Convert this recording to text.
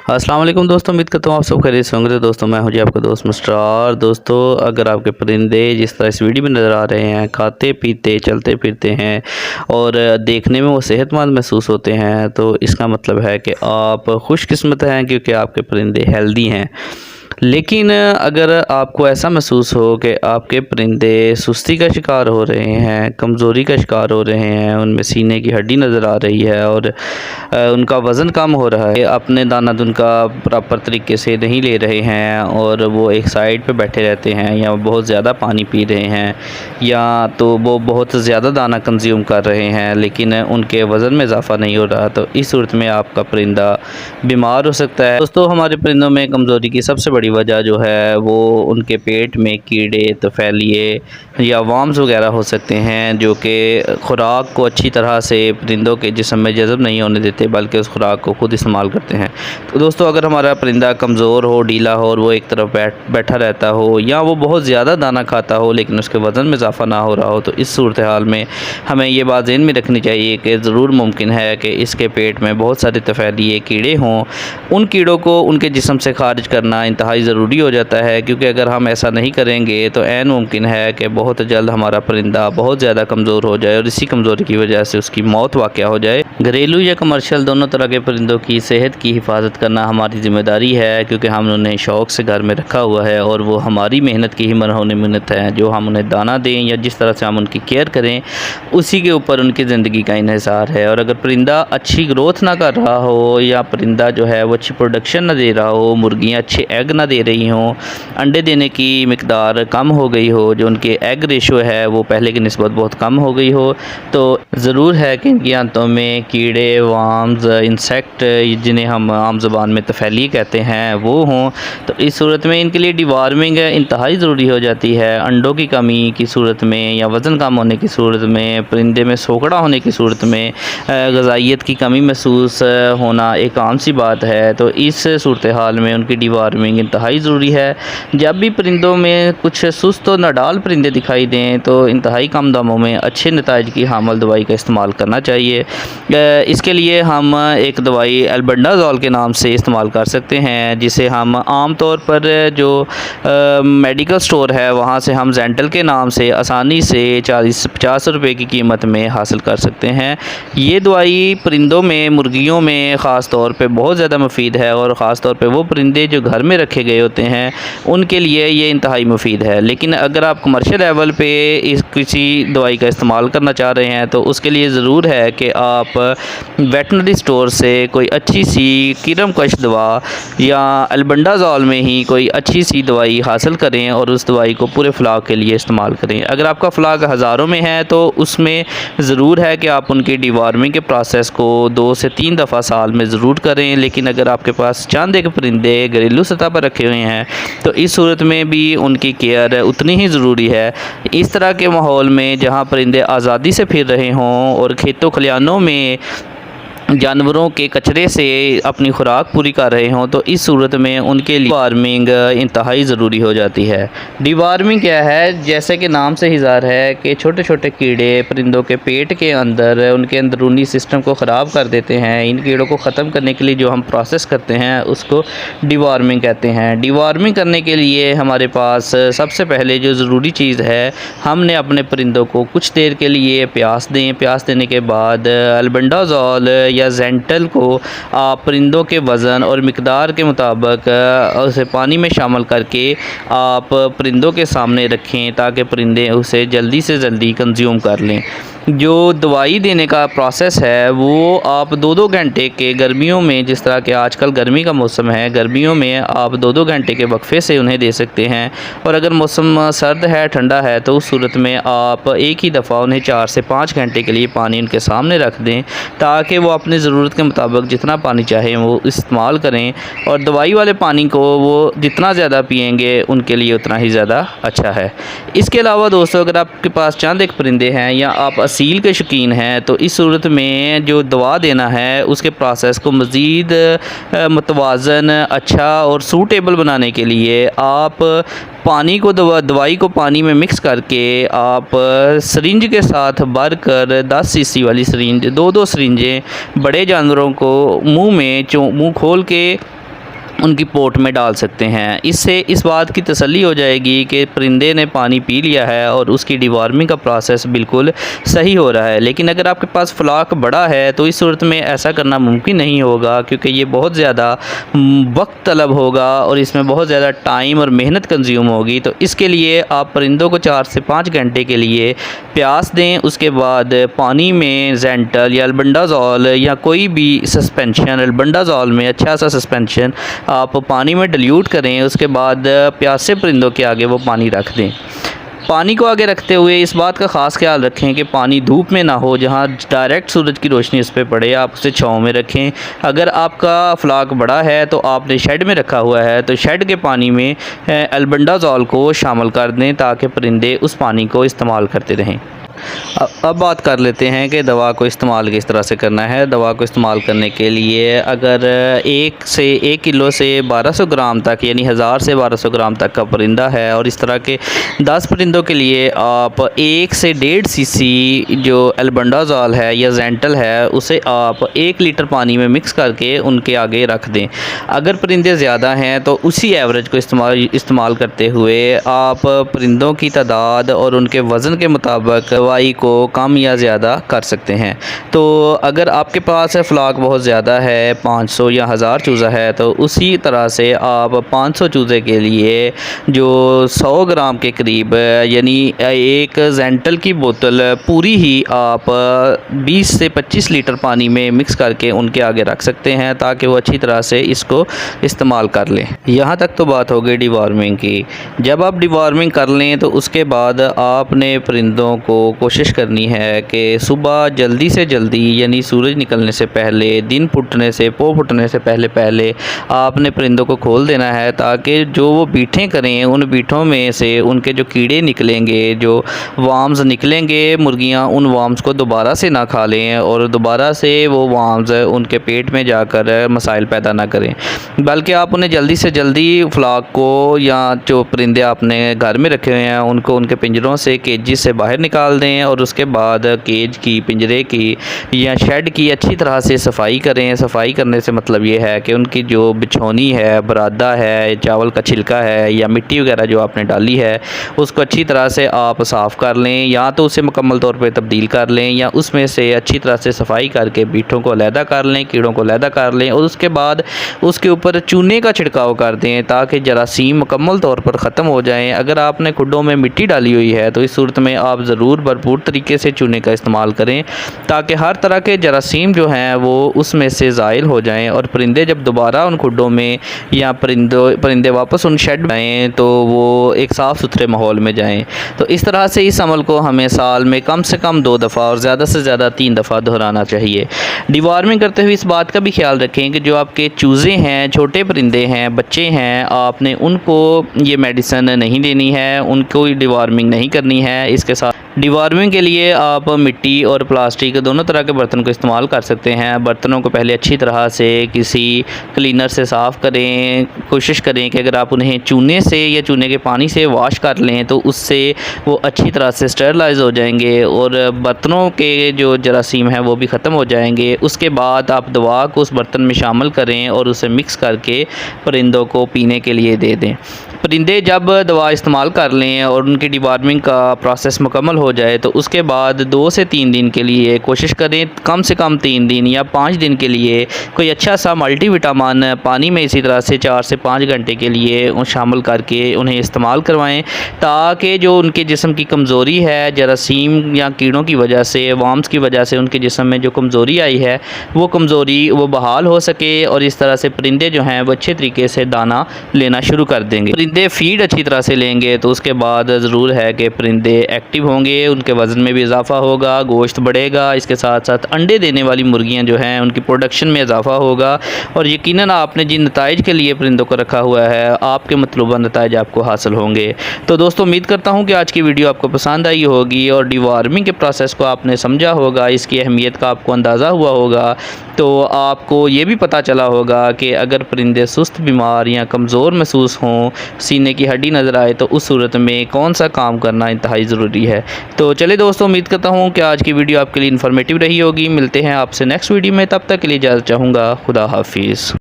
अस्सलाम वालेकुम दोस्तों, उम्मीद करता हूँ आप सब खैरियत से होंगे। तो दोस्तों मैं हूँ जी आपका दोस्त मुस्टार। दोस्तों अगर आपके परिंदे जिस तरह इस वीडियो में नज़र आ रहे हैं, खाते पीते चलते फिरते हैं और देखने में वो सेहतमंद महसूस होते हैं, तो इसका मतलब है कि आप खुशकिस्मत हैं क्योंकि आपके परिंदे हेल्दी हैं। लेकिन अगर आपको ऐसा महसूस हो कि आपके परिंदे सुस्ती का शिकार हो रहे हैं, कमज़ोरी का शिकार हो रहे हैं, उनमें सीने की हड्डी नज़र आ रही है और उनका वज़न कम हो रहा है, अपने दाना उनका प्रॉपर तरीके से नहीं ले रहे हैं और वो एक साइड पे बैठे रहते हैं, या बहुत ज़्यादा पानी पी रहे हैं, या तो वो बहुत ज़्यादा दाना कंज्यूम कर रहे हैं लेकिन उनके वज़न में इजाफ़ा नहीं हो रहा, तो इस सूरत में आपका परिंदा बीमार हो सकता है। दोस्तों हमारे परिंदों में कमज़ोरी की सबसे बड़ी वजह जो है वो उनके पेट में कीड़े, तफैलिए या वर्म्स वगैरह हो सकते हैं, जो कि खुराक को अच्छी तरह से परिंदों के जिस्म में जज़ब नहीं होने देते, बल्कि उस खुराक को खुद इस्तेमाल करते हैं। तो दोस्तों अगर हमारा परिंदा कमज़ोर हो, ढीला हो और वो एक तरफ बैठा रहता हो, या वो बहुत ज़्यादा दाना खाता हो लेकिन उसके वज़न में इजाफ़ा ना हो रहा हो, तो इस सूरत हाल में हमें ये बात ज़हन में रखनी चाहिए कि ज़रूर मुमकिन है कि इसके पेट में बहुत सारे तफैलिए कीड़े हों। उन कीड़ों को उनके जिस्म से खारिज करना इंतहाई ज़रूरी हो जाता है, क्योंकि अगर हम ऐसा नहीं करेंगे तो ऐन मुमकिन है कि बहुत जल्द हमारा परिंदा बहुत ज़्यादा कमज़ोर हो जाए और इसी कमज़ोरी की वजह से उसकी मौत वाक़या हो जाए। घरेलू या कमर्शियल दोनों तरह के परिंदों की सेहत की हिफाजत करना हमारी ज़िम्मेदारी है, क्योंकि हम उन्हें शौक़ से घर में रखा हुआ है और वो हमारी मेहनत की ही मरहून मिन्नत है। जो हम उन्हें दाना दें या जिस तरह से हम उनकी केयर करें, उसी के ऊपर उनकी ज़िंदगी का इन्हिसार है। और अगर परिंदा अच्छी ग्रोथ ना कर रहा हो, या परिंदा जो है वो अच्छी प्रोडक्शन ना दे रहा हो, मुर्गियाँ अच्छे एग ना दे रही हों, अंडे देने की मिकदार कम हो गई हो, जो उनके एग रेशो है वो पहले की निस्बत बहुत कम हो गई हो, तो ज़रूर है कि इनकी आंतों में कीड़े, वर्म्स, इंसेक्ट, जिन्हें हम आम ज़बान में तफैली कहते हैं, वो हों। तो इस सूरत में इनके लिए डिवॉर्मिंग इंतहाई ज़रूरी हो जाती है। अंडों की कमी की सूरत में या वज़न कम होने की सूरत में, परिंदे में सोकड़ा होने की सूरत में ग़िज़ाइयत की कमी महसूस होना एक आम सी बात है। तो इस सूरत हाल में उनकी डिवॉर्मिंग इंतहाई ज़रूरी है। जब भी परिंदों में कुछ सुस्त और नाडाल परिंदे दिखाई दें तो इंतहाई कम दामों में अच्छे नताइज की हामिल दवाई का इस्तेमाल करना चाहिए। इसके लिए हम एक दवाई अल्बेंडाज़ोल के नाम से इस्तेमाल कर सकते हैं, जिसे हम आम तौर पर जो मेडिकल स्टोर है वहाँ से हम जेंटल के नाम से आसानी से 40-50 रुपये की कीमत में हासिल कर सकते हैं। ये दवाई परिंदों में, मुर्गियों में ख़ास तौर पे बहुत ज़्यादा मुफीद है, और ख़ास तौर पे वो परिंदे जो घर में रखे गए होते हैं उनके लिए ये इंतहाई मुफीद है। लेकिन अगर आप कमर्शियल लेवल पे इस किसी दवाई का इस्तेमाल करना चाह रहे हैं तो उसके लिए ज़रूर है कि आप वेटनरी स्टोर से कोई अच्छी सी कीड़म कश दवा या अल्बेंडाज़ोल में ही कोई अच्छी सी दवाई हासिल करें और उस दवाई को पूरे फ्लाग के लिए इस्तेमाल करें। अगर आपका फ्लाग हज़ारों में है तो उसमें ज़रूर है कि आप उनकी डिवॉर्मिंग के प्रोसेस को 2 से 3 दफ़ा साल में ज़रूर करें। लेकिन अगर आपके पास चंद एक परिंदे घरेलू सतह पर रखे हुए हैं तो इस सूरत में भी उनकी केयर उतनी ही ज़रूरी है। इस तरह के माहौल में जहाँ परिंदे आज़ादी से फिर रहे हों और खेतों खलिहानों में जानवरों के कचरे से अपनी खुराक पूरी कर रहे हों, तो इस सूरत में उनके लिए डिवॉर्मिंग इंतहाई ज़रूरी हो जाती है। डिवॉर्मिंग क्या है? जैसे कि नाम से ही ज़ाहिर है कि छोटे छोटे कीड़े परिंदों के पेट के अंदर उनके अंदरूनी सिस्टम को ख़राब कर देते हैं। इन कीड़ों को ख़त्म करने के लिए जो हम प्रोसेस करते हैं उसको डिवॉर्मिंग कहते हैं। डिवॉर्मिंग करने के लिए हमारे पास सबसे पहले जो ज़रूरी चीज़ है, हमने अपने परिंदों को कुछ देर के लिए प्यास दें। प्यास देने के बाद अल्बेंडाज़ोल या जेंटल को आप परिंदों के वज़न और मिकदार के मुताबिक उसे पानी में शामिल करके आप परिंदों के सामने रखें, ताकि परिंदे उसे जल्दी से जल्दी कंज्यूम कर लें। जो दवाई देने का प्रोसेस है वो आप 2-2 घंटे के, गर्मियों में जिस तरह के आजकल गर्मी का मौसम है, गर्मियों में आप 2-2 घंटे के वक्फे से उन्हें दे सकते हैं। और अगर मौसम सर्द है, ठंडा है, तो उस सूरत में आप एक ही दफ़ा उन्हें 4 से 5 घंटे के लिए पानी उनके सामने रख दें, ताकि वो अपनी ज़रूरत के मुताबिक जितना पानी चाहें वो इस्तेमाल करें। और दवाई वाले पानी को वो जितना ज़्यादा पिएंगे उनके लिए उतना ही ज़्यादा अच्छा है। इसके अलावा दोस्तों अगर आपके पास चंद एक परिंदे हैं या आप असील के शौकीन हैं, तो इस सूरत में जो दवा देना है उसके प्रोसेस को मज़ीद मुतवाज़न, अच्छा और सूटेबल बनाने के लिए आप पानी को दवाई को पानी में मिक्स करके आप सरिंज के साथ भर कर 10 सीसी वाली सरिंज, 2-2 सरिंजें बड़े जानवरों को मुंह खोल के उनकी पोट में डाल सकते हैं। इससे इस बात की तसल्ली हो जाएगी कि परिंदे ने पानी पी लिया है और उसकी डिवॉर्मिंग का प्रोसेस बिल्कुल सही हो रहा है। लेकिन अगर आपके पास फ्लाक बड़ा है तो इस सूरत में ऐसा करना मुमकिन नहीं होगा, क्योंकि ये बहुत ज़्यादा वक्त तलब होगा और इसमें बहुत ज़्यादा टाइम और मेहनत कंज्यूम होगी। तो इसके लिए आप परिंदों को 4 से 5 घंटे के लिए प्यास दें। उसके बाद पानी में ज़ेंटल या अल्बेंडाज़ोल या कोई भी सस्पेंशन, अल्बेंडाज़ोल में अच्छा सा सस्पेंशन आप पानी में डिल्यूट करें। उसके बाद प्यासे परिंदों के आगे वो पानी रख दें। पानी को आगे रखते हुए इस बात का ख़ास ख्याल रखें कि पानी धूप में ना हो, जहां डायरेक्ट सूरज की रोशनी उस पर पड़े। आप उसे छाँव में रखें। अगर आपका फ्लाक बड़ा है तो आपने शेड में रखा हुआ है तो शेड के पानी में अल्बेंडाज़ोल को शामिल कर दें ताकि परिंदे उस पानी को इस्तेमाल करते रहें। अब बात कर लेते हैं कि दवा को इस्तेमाल किस तरह से करना है। दवा को इस्तेमाल करने के लिए अगर 1 किलो से 1200 ग्राम तक, यानी 1000 से 1200 ग्राम तक का परिंदा है और इस तरह के 10 परिंदों के लिए आप 1 से 1.5 सीसी जो अल्बेंडाज़ोल है या ज़ेंटल है उसे आप 1 लीटर पानी में मिक्स करके उनके आगे रख दें। अगर परिंदे ज़्यादा हैं तो उसी एवरेज को इस्तेमाल करते हुए आप परिंदों की तादाद और उनके वज़न के मुताबिक दवाई को कम या ज़्यादा कर सकते हैं। तो अगर आपके पास फ्लाक बहुत ज़्यादा है, 500 या 1000 चूज़ा है, तो उसी तरह से आप 500 चूज़े के लिए जो 100 ग्राम के करीब, यानी एक ज़ेंटल की बोतल पूरी ही आप 20 से 25 लीटर पानी में मिक्स करके उनके आगे रख सकते हैं ताकि वो अच्छी तरह से इसको इस्तेमाल कर लें। यहाँ तक तो बात हो गई डिवॉर्मिंग की। जब आप डिवॉर्मिंग कर लें तो उसके बाद आपने परिंदों को कोशिश करनी है कि सुबह जल्दी से जल्दी, यानी सूरज निकलने से पहले, दिन फुटने से, पो फुटने से पहले आपने परिंदों को खोल देना है ताकि जो वो बीठें करें उन बीठों में से उनके जो कीड़े निकलेंगे, जो वार्म्स निकलेंगे, मुर्गियां उन वार्म्स को दोबारा से ना खा लें और दोबारा से वो वार्म्स उनके पेट में जाकर मसाइल पैदा ना करें, बल्कि आप उन्हें जल्दी से जल्दी फ्लाक को या जो परिंदे आपने घर में रखे हुए हैं उनको उनके पिंजरों से, केजेस से बाहर निकाल दें और उसके बाद केज की, पिंजरे की या शेड की अच्छी तरह से सफाई करें। सफाई करने से मतलब ये है कि उनकी जो बिछौनी है, बरादा है, चावल का छिलका है या मिट्टी वगैरह जो आपने डाली है उसको अच्छी तरह से आप साफ़ कर लें, या तो उसे मुकम्मल तौर पे तब्दील कर लें या उसमें से अच्छी तरह से सफाई करके बीठों को अलहदा कर लें, कीड़ों को अलहदा कर लें और उसके बाद उसके ऊपर चूने का छिड़काव कर दें ताकि जरासीम मुकम्मल तौर पर ख़त्म हो जाएँ। अगर आपने खुडों में मिट्टी डाली हुई है तो इस सूरत में आप ज़रूर भरपूर तरीके से चूने का इस्तेमाल करें ताकि हर तरह के जरासीम जो हैं वो उसमें से ज़ाइल हो जाएं और परिंदे जब दोबारा उन खुडों में या परिंदे वापस उन शेड में आएँ तो वो एक साफ़ सुथरे माहौल में जाएं। तो इस तरह से इस अमल को हमें साल में कम से कम 2 दफ़ा और ज़्यादा से ज़्यादा 3 दफ़ा दोहराना चाहिए। डिवॉर्मिंग करते हुए इस बात का भी ख्याल रखें कि जो आपके चूज़े हैं, छोटे परिंदे हैं, बच्चे हैं, आपने उनको ये मेडिसिन नहीं देनी है, उनको डिवॉर्मिंग नहीं करनी है। इसके साथ डिवॉर्मिंग के लिए आप मिट्टी और प्लास्टिक दोनों तरह के बर्तन को इस्तेमाल कर सकते हैं। बर्तनों को पहले अच्छी तरह से किसी क्लीनर से साफ़ करें। कोशिश करें कि अगर आप उन्हें चूने से या चूने के पानी से वॉश कर लें तो उससे वो अच्छी तरह से स्टरलाइज हो जाएंगे और बर्तनों के जो जरासीम हैं वो भी ख़त्म हो जाएंगे। उसके बाद आप दवा को उस बर्तन में शामिल करें और उसे मिक्स करके परिंदों को पीने के लिए दे दें। परिंदे जब दवा इस्तेमाल कर लें और उनकी डिवॉर्मिंग का प्रोसेस मुकम्मल हो जाए तो उसके बाद 2 से 3 दिन के लिए कोशिश करें, कम से कम 3 दिन या 5 दिन के लिए कोई अच्छा सा मल्टीविटामिन पानी में इसी तरह से 4 से 5 घंटे के लिए शामिल करके उन्हें इस्तेमाल करवाएं ताकि जो उनके जिस्म की कमज़ोरी है, जरासीम या कीड़ों की वजह से, वार्म्स की वजह से उनके जिस्म में जो कमज़ोरी आई है वो कमज़ोरी वो बहाल हो सके और इस तरह से परिंदे जो हैं वो अच्छे तरीके से दाना लेना शुरू कर देंगे। परिंदे फीड अच्छी तरह से लेंगे तो उसके बाद ज़रूर है कि परिंदे एक्टिव होंगे, उनके वज़न में भी इजाफ़ा होगा, गोश्त बढ़ेगा। इसके साथ साथ अंडे देने वाली मुर्गियां जो हैं उनकी प्रोडक्शन में इजाफ़ा होगा और यकीनन आपने जिन नताइज के लिए परिंदों को रखा हुआ है आपके मतलूबा नताइज आपको हासिल होंगे। तो दोस्तों उम्मीद करता हूँ कि आज की वीडियो आपको पसंद आई होगी और डिवॉर्मिंग के प्रोसेस को आपने समझा होगा, इसकी अहमियत का आपको अंदाज़ा हुआ होगा। तो आपको ये भी पता चला होगा कि अगर परिंदे सुस्त, बीमार या कमज़ोर महसूस हों, सीने की हड्डी नज़र आए तो उस सूरत में कौन सा काम करना इंतहाई ज़रूरी है। तो चलिए दोस्तों, उम्मीद करता हूँ कि आज की वीडियो आपके लिए इन्फॉर्मेटिव रही होगी। मिलते हैं आपसे नेक्स्ट वीडियो में, तब तक के लिए इजाज़त चाहूँगा। खुदा हाफिज़।